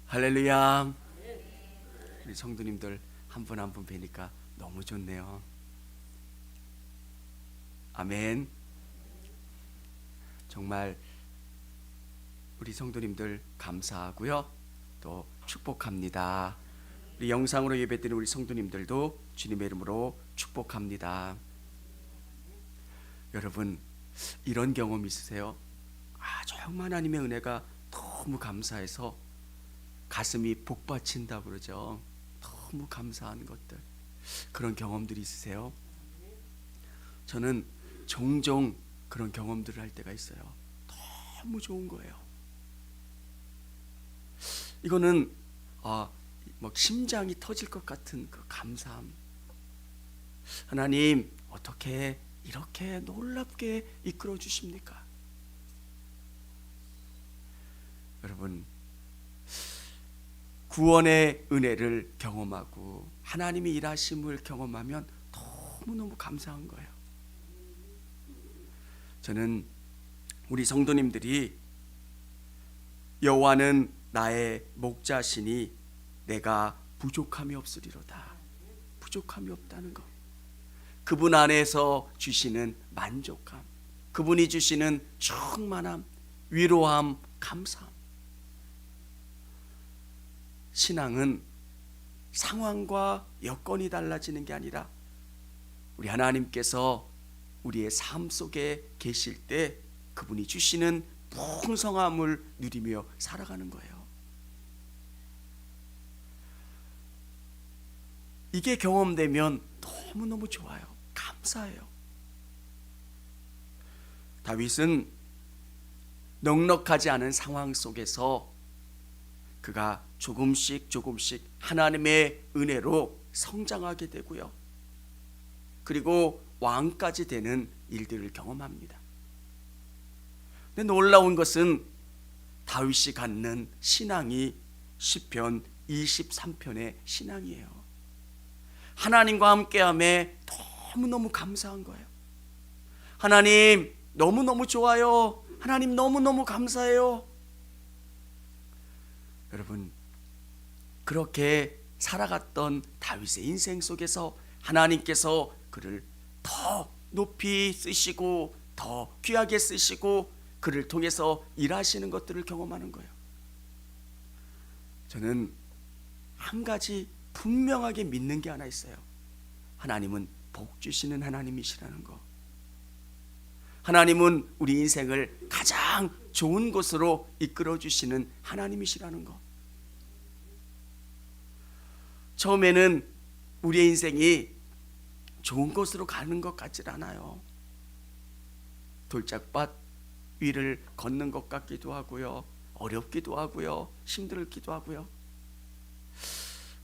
할렐루야. 우리 성도님들 한 분 한 분 뵈니까 너무 좋네요. 아멘. 정말 우리 성도님들 감사하고요, 또 축복합니다. 우리 영상으로 예배드리는 우리 성도님들도 주님의 이름으로 축복합니다. 여러분, 이런 경험 있으세요? 정말 하나님의 은혜가 너무 감사해서 가슴이 복받친다 그러죠. 너무 감사한 것들, 그런 경험들이 있으세요? 저는 종종 그런 경험들을 할 때가 있어요. 너무 좋은 거예요. 이거는 심장이 터질 것 같은 그 감사함. 하나님, 어떻게 이렇게 놀랍게 이끌어 주십니까? 여러분, 구원의 은혜를 경험하고 하나님이 일하심을 경험하면 너무너무 감사한 거예요. 저는 우리 성도님들이 여호와는 나의 목자시니 내가 부족함이 없으리로다, 부족함이 없다는 것, 그분 안에서 주시는 만족감, 그분이 주시는 충만함, 위로함, 감사함. 신앙은 상황과 여건이 달라지는 게 아니라 우리 하나님께서 우리의 삶 속에 계실 때 그분이 주시는 풍성함을 누리며 살아가는 거예요. 이게 경험되면 너무너무 좋아요. 감사해요. 다윗은 넉넉하지 않은 상황 속에서 그가 조금씩 하나님의 은혜로 성장하게 되고요, 그리고 왕까지 되는 일들을 경험합니다. 근데 놀라운 것은 다윗이 갖는 신앙이 시편 23편의 신앙이에요. 하나님과 함께함에 너무너무 감사한 거예요. 하나님 너무너무 좋아요. 하나님 너무너무 감사해요. 여러분, 그렇게 살아갔던 다윗의 인생 속에서 하나님께서 그를 더 높이 쓰시고 더 귀하게 쓰시고 그를 통해서 일하시는 것들을 경험하는 거예요. 저는 한 가지 분명하게 믿는 게 하나 있어요. 하나님은 복 주시는 하나님이시라는 거. 하나님은 우리 인생을 가장 좋은 곳으로 이끌어 주시는 하나님이시라는 거. 처음에는 우리의 인생이 좋은 곳으로 가는 것 같질 않아요. 돌짝밭 위를 걷는 것 같기도 하고요, 어렵기도 하고요, 힘들기도 하고요.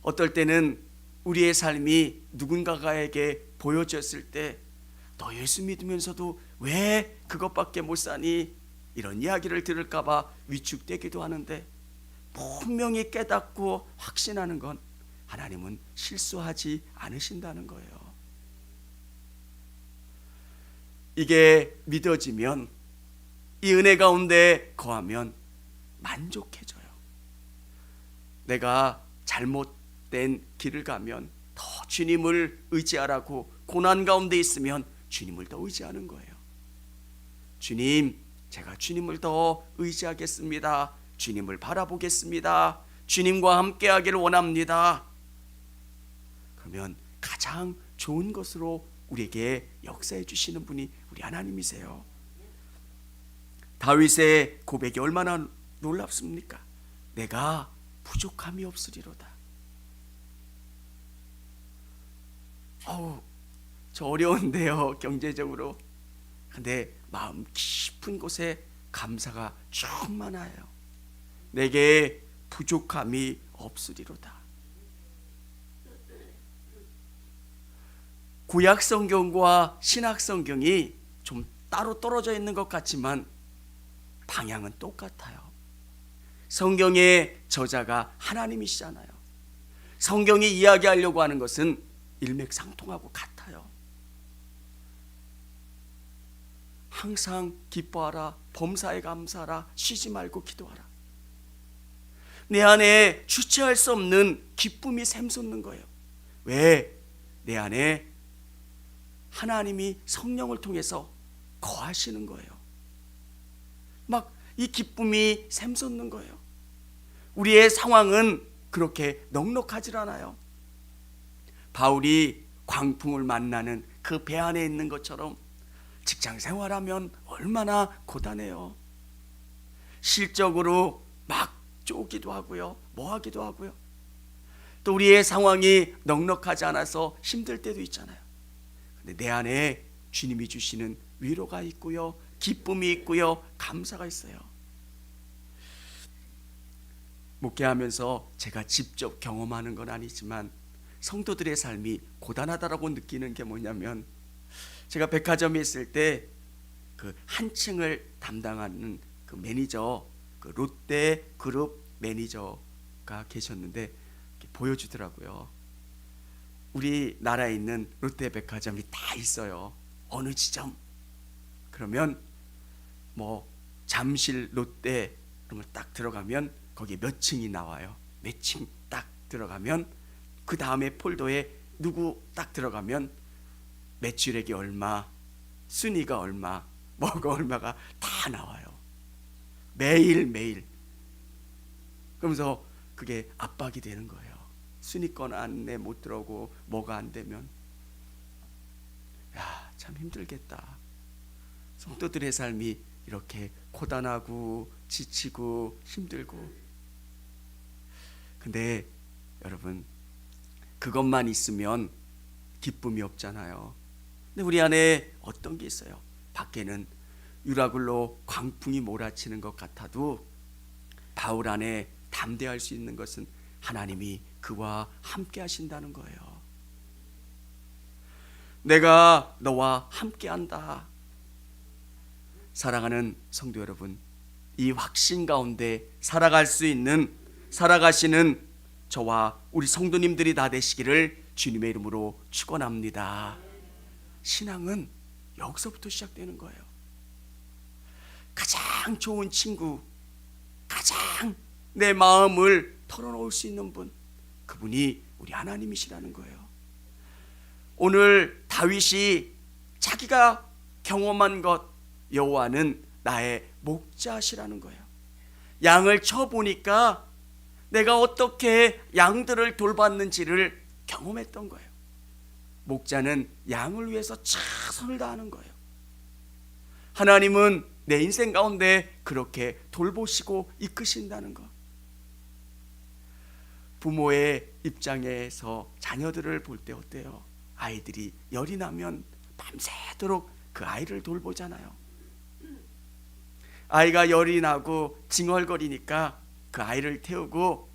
어떨 때는 우리의 삶이 누군가에게 보여졌을 때 너 예수 믿으면서도 왜 그것밖에 못 사니? 이런 이야기를 들을까봐 위축되기도 하는데, 분명히 깨닫고 확신하는 건 하나님은 실수하지 않으신다는 거예요. 이게 믿어지면, 이 은혜 가운데 거하면 만족해져요. 내가 잘못된 길을 가면 더 주님을 의지하라고, 고난 가운데 있으면 주님을 더 의지하는 거예요. 주님, 제가 주님을 더 의지하겠습니다. 주님을 바라보겠습니다. 주님과 함께 하기를 원합니다. 그러면 가장 좋은 것으로 우리에게 역사해 주시는 분이 우리 하나님이세요. 다윗의 고백이 얼마나 놀랍습니까? 내가 부족함이 없으리로다. 저 어려운데요, 경제적으로. 근데 마음 깊은 곳에 감사가 충만하여 내게 부족함이 없으리로다. 구약 성경과 신약 성경이 좀 따로 떨어져 있는 것 같지만 방향은 똑같아요. 성경의 저자가 하나님이시잖아요. 성경이 이야기하려고 하는 것은 일맥상통하고 같아요. 항상 기뻐하라, 범사에 감사하라, 쉬지 말고 기도하라. 내 안에 주체할 수 없는 기쁨이 샘솟는 거예요. 왜? 내 안에 하나님이 성령을 통해서 거하시는 거예요. 막 이 기쁨이 샘솟는 거예요. 우리의 상황은 그렇게 넉넉하질 않아요. 바울이 광풍을 만나는 그 배 안에 있는 것처럼 직장 생활하면 얼마나 고단해요. 실적으로 막 쪼기도 하고요, 뭐 하기도 하고요. 또 우리의 상황이 넉넉하지 않아서 힘들 때도 있잖아요. 근데 내 안에 주님이 주시는 위로가 있고요, 기쁨이 있고요, 감사가 있어요. 목회하면서 제가 직접 경험하는 건 아니지만 성도들의 삶이 고단하다라고 느끼는 게 뭐냐면, 제가 백화점에 있을 때 그 한층을 담당하는 그 매니저, 그 롯데 그룹 매니저가 계셨는데 보여주더라고요. 우리나라에 있는 롯데 백화점이 다 있어요. 어느 지점. 그러면 뭐 잠실 롯데 그런 걸 딱 들어가면 거기 몇 층이 나와요. 몇 층 딱 들어가면 그 다음에 폴더에 누구 딱 들어가면 매출액이 얼마, 순위가 얼마, 뭐가 얼마가 다 나와요. 매일매일. 그러면서 그게 압박이 되는 거예요. 순위권 안에 못 들어오고 뭐가 안 되면, 야, 참 힘들겠다. 성도들의 삶이 이렇게 고단하고 지치고 힘들고. 근데 여러분, 그것만 있으면 기쁨이 없잖아요. 근데 우리 안에 어떤 게 있어요? 밖에는 유라굴로 광풍이 몰아치는 것 같아도 바울 안에 담대할 수 있는 것은 하나님이 그와 함께 하신다는 거예요. 내가 너와 함께 한다. 사랑하는 성도 여러분, 이 확신 가운데 살아가시는 저와 우리 성도님들이 다 되시기를 주님의 이름으로 축원합니다. 신앙은 여기서부터 시작되는 거예요. 가장 좋은 친구, 가장 내 마음을 털어놓을 수 있는 분, 그분이 우리 하나님이시라는 거예요. 오늘 다윗이 자기가 경험한 것, 여호와는 나의 목자시라는 거예요. 양을 쳐보니까 내가 어떻게 양들을 돌봤는지를 경험했던 거예요. 목자는 양을 위해서 최선을 다하는 거예요. 하나님은 내 인생 가운데 그렇게 돌보시고 이끄신다는 것. 부모의 입장에서 자녀들을 볼 때 어때요? 아이들이 열이 나면 밤새도록 그 아이를 돌보잖아요. 아이가 열이 나고 징얼거리니까 그 아이를 태우고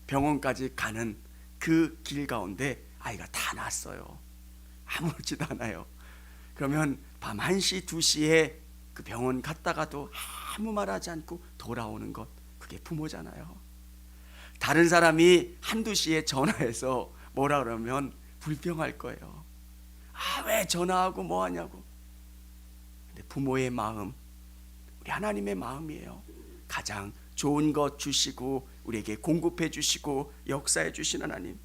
병원까지 가는 그 길 가운데 아이가 다 났어요. 아무렇지도 않아요. 그러면 밤 1시, 2시에 그 병원 갔다가도 아무 말하지 않고 돌아오는 것, 그게 부모잖아요. 다른 사람이 1, 2시에 전화해서 뭐라 그러면 불평할 거예요. 아, 왜 전화하고 뭐 하냐고. 근데 부모의 마음, 우리 하나님의 마음이에요. 가장 좋은 것 주시고 우리에게 공급해 주시고 역사해 주신 하나님.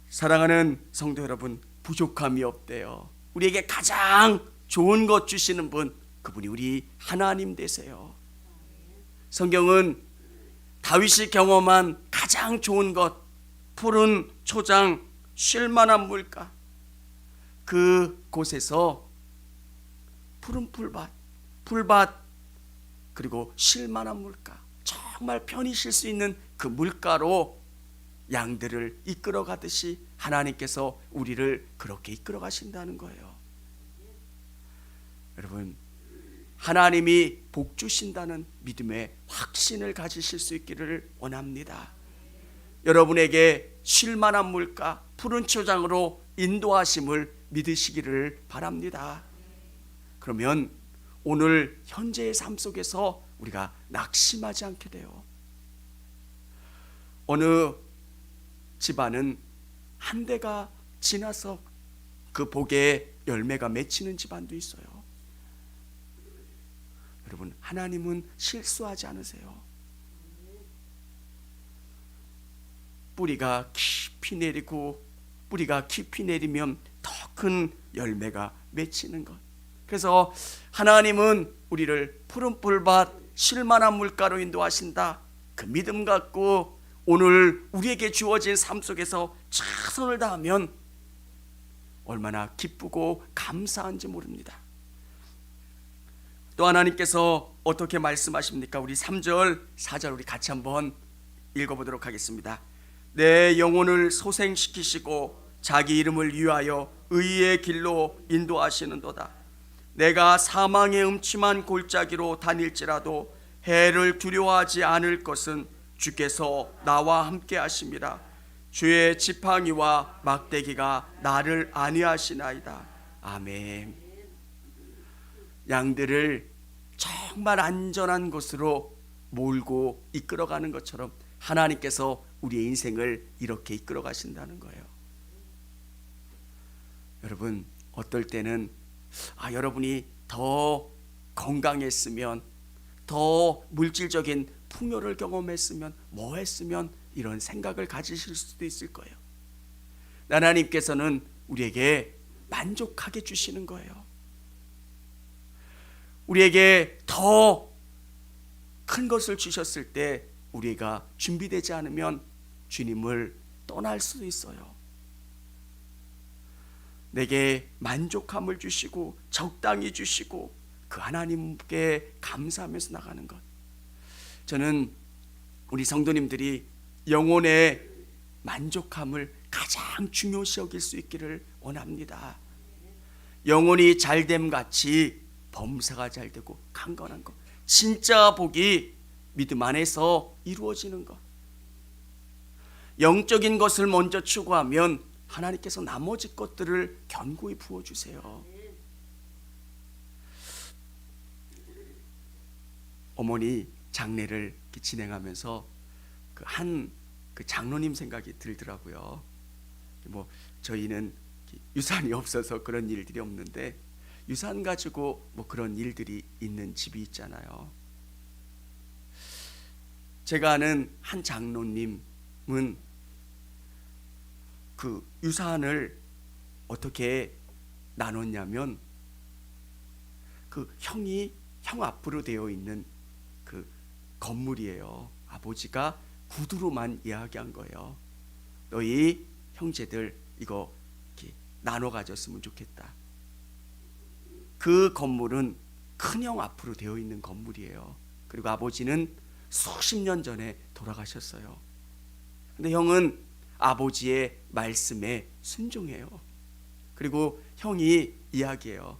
사랑하는 성도 여러분, 부족함이 없대요. 우리에게 가장 좋은 것 주시는 분, 그분이 우리 하나님 되세요. 성경은 다윗이 경험한 가장 좋은 것, 푸른 초장, 쉴만한 물가, 그 곳에서 푸른 풀밭, 그리고 쉴만한 물가, 정말 편히 쉴 수 있는 그 물가로 양들을 이끌어 가듯이 하나님께서 우리를 그렇게 이끌어 가신다는 거예요. 여러분, 하나님이 복 주신다는 믿음의 확신을 가지실 수 있기를 원합니다. 여러분에게 쉴만한 물가, 푸른 초장으로 인도하심을 믿으시기를 바랍니다. 그러면 오늘 현재의 삶 속에서 우리가 낙심하지 않게 돼요. 어느 집안은 한 대가 지나서 그 복에 열매가 맺히는 집안도 있어요. 여러분, 하나님은 실수하지 않으세요. 뿌리가 깊이 내리고 뿌리가 깊이 내리면 더 큰 열매가 맺히는 것. 그래서 하나님은 우리를 푸른 풀밭 쉴만한 물가로 인도하신다. 그 믿음 갖고 오늘 우리에게 주어진 삶 속에서 최선을 다하면 얼마나 기쁘고 감사한지 모릅니다. 또 하나님께서 어떻게 말씀하십니까? 우리 3절 4절 우리 같이 한번 읽어보도록 하겠습니다. 내 영혼을 소생시키시고 자기 이름을 위하여 의의 길로 인도하시는도다. 내가 사망의 음침한 골짜기로 다닐지라도 해를 두려워하지 않을 것은 주께서 나와 함께 하심이라. 주의 지팡이와 막대기가 나를 안위하시나이다. 아멘. 양들을 정말 안전한 곳으로 몰고 이끌어가는 것처럼 하나님께서 우리의 인생을 이렇게 이끌어 가신다는 거예요. 여러분, 어떨 때는 여러분이 더 건강했으면, 더 물질적인 풍요를 경험했으면, 뭐 했으면 이런 생각을 가지실 수도 있을 거예요. 하나님께서는 우리에게 만족하게 주시는 거예요. 우리에게 더 큰 것을 주셨을 때 우리가 준비되지 않으면 주님을 떠날 수도 있어요. 내게 만족함을 주시고 적당히 주시고 그 하나님께 감사하면서 나가는 것. 저는 우리 성도님들이 영혼의 만족함을 가장 중요시 여길 수 있기를 원합니다. 영혼이 잘됨 같이 범사가 잘되고 강건한 것, 진짜 복이 믿음 안에서 이루어지는 것. 영적인 것을 먼저 추구하면 하나님께서 나머지 것들을 견고히 부어주세요. 어머니 장례를 진행하면서 그 장로님 생각이 들더라고요. 뭐 저희는 유산이 없어서 그런 일들이 없는데 유산 가지고 뭐 그런 일들이 있는 집이 있잖아요. 제가 아는 한 장로님은 그 유산을 어떻게 나눴냐면 그 형 앞으로 되어 있는 그 건물이에요. 아버지가 구두로만 이야기한 거예요. 너희 형제들 이거 나눠 가졌으면 좋겠다. 그 건물은 큰형 앞으로 되어 있는 건물이에요. 그리고 아버지는 수십 년 전에 돌아가셨어요. 근데 형은 아버지의 말씀에 순종해요. 그리고 형이 이야기해요.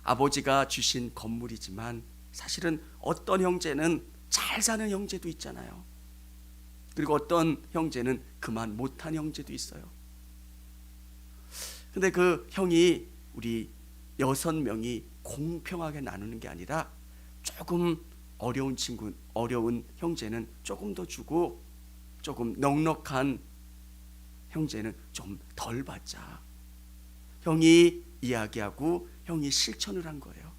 아버지가 주신 건물이지만 사실은 어떤 형제는 잘 사는 형제도 있잖아요. 그리고 어떤 형제는 그만 못한 형제도 있어요. 근데 그 형이 우리 6명이 공평하게 나누는 게 아니라 조금 어려운 형제는 조금 더 주고 조금 넉넉한 형제는 좀 덜 받자. 형이 이야기하고 형이 실천을 한 거예요.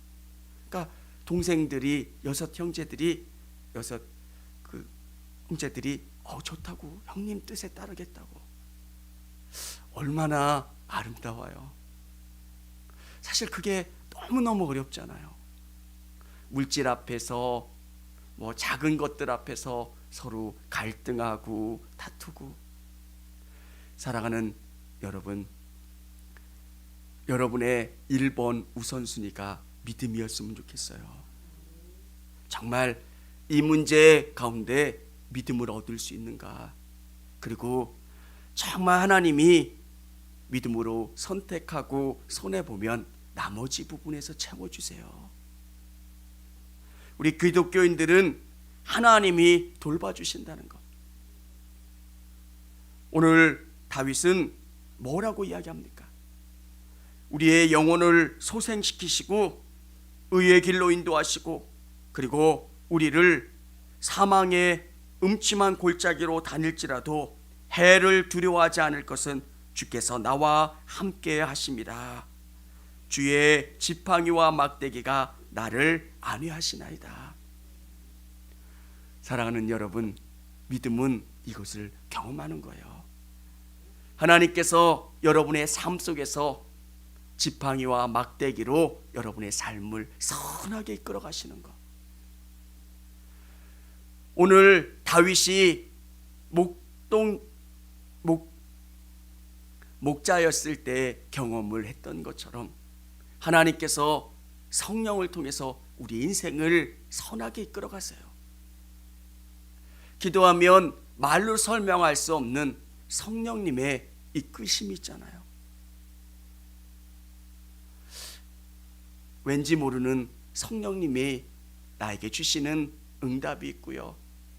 그러니까 동생들이 6형제들이 좋다고 형님 뜻에 따르겠다고. 얼마나 아름다워요. 사실 그게 너무너무 어렵잖아요. 물질 앞에서 뭐 작은 것들 앞에서 서로 갈등하고 다투고. 사랑하는 여러분, 여러분의 1번 우선순위가 믿음이었으면 좋겠어요. 정말 이 문제 가운데 믿음을 얻을 수 있는가. 그리고 정말 하나님이 믿음으로 선택하고 손해보면 나머지 부분에서 채워주세요. 우리 기독교인들은 하나님이 돌봐주신다는 것. 오늘 다윗은 뭐라고 이야기합니까? 우리의 영혼을 소생시키시고 의의 길로 인도하시고 그리고 우리를 사망의 음침한 골짜기로 다닐지라도 해를 두려워하지 않을 것은 주께서 나와 함께 하심이라. 주의 지팡이와 막대기가 나를 안위하시나이다. 사랑하는 여러분, 믿음은 이것을 경험하는 거예요. 하나님께서 여러분의 삶 속에서 지팡이와 막대기로 여러분의 삶을 선하게 이끌어 가시는 것. 오늘 다윗이 목자였을 때 경험을 했던 것처럼 하나님께서 성령을 통해서 우리 인생을 선하게 이끌어 가세요. 기도하면 말로 설명할 수 없는 성령님의 이끄심이 있잖아요. 왠지 모르는 성령님이 나에게 주시는 응답이 있고요,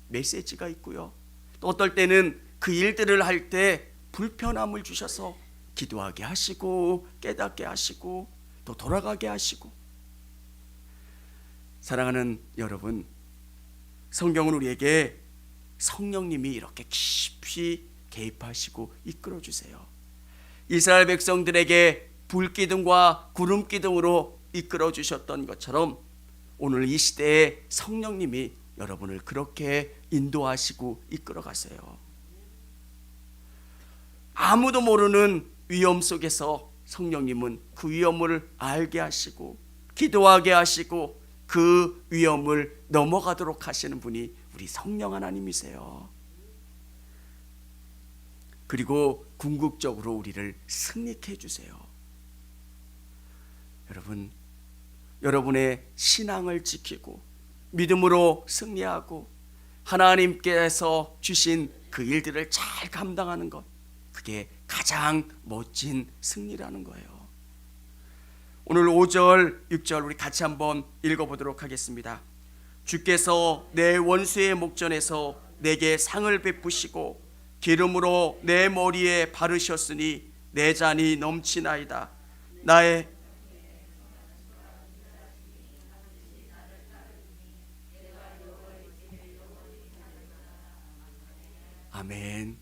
메시지가 있고요, 또 어떨 때는 그 일들을 할 때 불편함을 주셔서 기도하게 하시고 깨닫게 하시고 또 돌아가게 하시고. 사랑하는 여러분, 성경은 우리에게 성령님이 이렇게 깊이 개입하시고 이끌어 주세요. 이스라엘 백성들에게 불기둥과 구름기둥으로 이끌어 주셨던 것처럼 오늘 이 시대에 성령님이 여러분을 그렇게 인도하시고 이끌어 가세요. 아무도 모르는 위험 속에서 성령님은 그 위험을 알게 하시고 기도하게 하시고 그 위험을 넘어가도록 하시는 분이 우리 성령 하나님이세요. 그리고 궁극적으로 우리를 승리케 해주세요. 여러분, 여러분의 신앙을 지키고 믿음으로 승리하고 하나님께서 주신 그 일들을 잘 감당하는 것, 그게 가장 멋진 승리라는 거예요. 오늘 5절, 6절 우리 같이 한번 읽어보도록 하겠습니다. 주께서 내 원수의 목전에서 내게 상을 베푸시고 기름으로 내 머리에 바르셨으니 내 잔이 넘치나이다. 나의 아멘.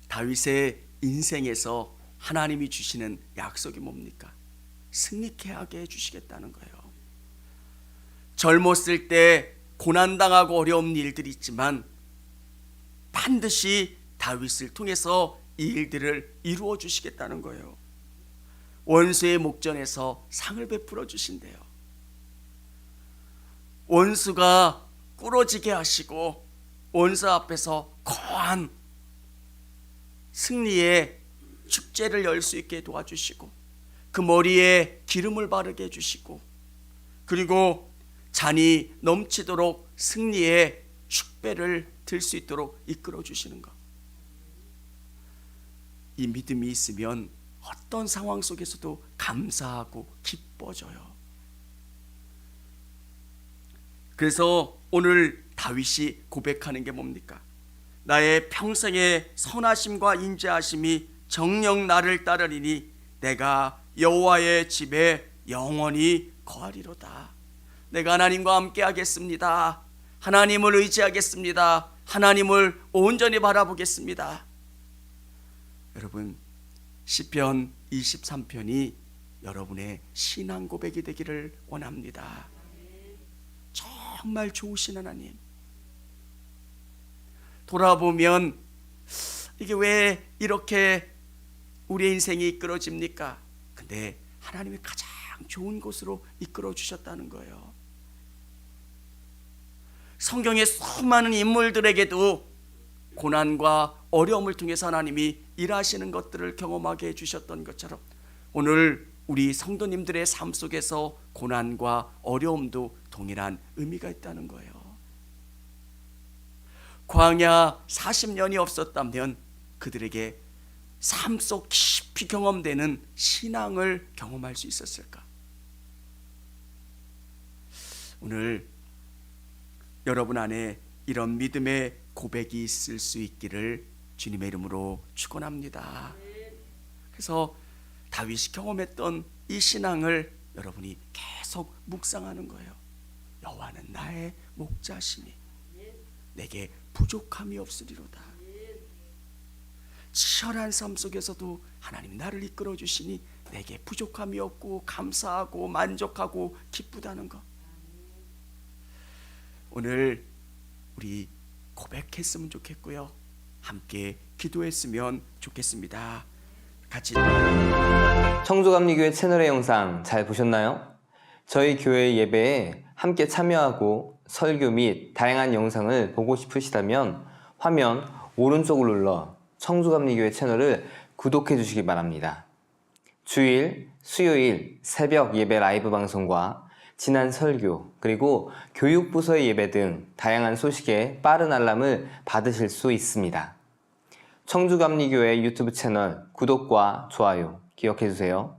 다윗의 인생에서 하나님이 주시는 약속이 뭡니까? 승리케 하게 해주시겠다는 거예요. 젊었을 때 고난당하고 어려운 일들이 있지만 반드시 다윗을 통해서 이 일들을 이루어 주시겠다는 거예요. 원수의 목전에서 상을 베풀어 주신대요. 원수가 꾸러지게 하시고 원수 앞에서 거한 승리의 축제를 열 수 있게 도와주시고 그 머리에 기름을 바르게 해주시고 그리고 잔이 넘치도록 승리의 축배를 들 수 있도록 이끌어 주시는 것. 이 믿음이 있으면 어떤 상황 속에서도 감사하고 기뻐져요. 그래서 오늘 다윗이 고백하는 게 뭡니까? 나의 평생의 선하심과 인자하심이 정녕 나를 따르리니 내가 여호와의 집에 영원히 거하리로다. 내가 하나님과 함께 하겠습니다. 하나님을 의지하겠습니다. 하나님을 온전히 바라보겠습니다. 여러분, 시편 23편이 여러분의 신앙 고백이 되기를 원합니다. 정말 좋으신 하나님, 돌아보면 이게 왜 이렇게 우리의 인생이 이끌어집니까? 근데 하나님이 가장 좋은 곳으로 이끌어 주셨다는 거예요. 성경의 수많은 인물들에게도 고난과 어려움을 통해서 하나님이 일하시는 것들을 경험하게 해주셨던 것처럼 오늘 우리 성도님들의 삶 속에서 고난과 어려움도 동일한 의미가 있다는 거예요. 광야 40년이 없었다면 그들에게 삶 속 깊이 경험되는 신앙을 경험할 수 있었을까? 오늘 여러분 안에 이런 믿음의 고백이 있을 수 있기를 주님의 이름으로 축원합니다. 그래서 다윗이 경험했던 이 신앙을 여러분이 계속 묵상하는 거예요. 여호와는 나의 목자시니 내게 부족함이 없으리로다. 치열한 삶 속에서도 하나님 나를 이끌어 주시니 내게 부족함이 없고 감사하고 만족하고 기쁘다는 것. 오늘 우리 고백했으면 좋겠고요. 함께 기도했으면 좋겠습니다. 같이. 청주감리교회 채널의 영상 잘 보셨나요? 저희 교회 예배에 함께 참여하고 설교 및 다양한 영상을 보고 싶으시다면 화면 오른쪽을 눌러 청주감리교회 채널을 구독해 주시기 바랍니다. 주일, 수요일 새벽 예배 라이브 방송과 지난 설교, 그리고 교육부서의 예배 등 다양한 소식에 빠른 알람을 받으실 수 있습니다. 청주감리교회 유튜브 채널 구독과 좋아요 기억해 주세요.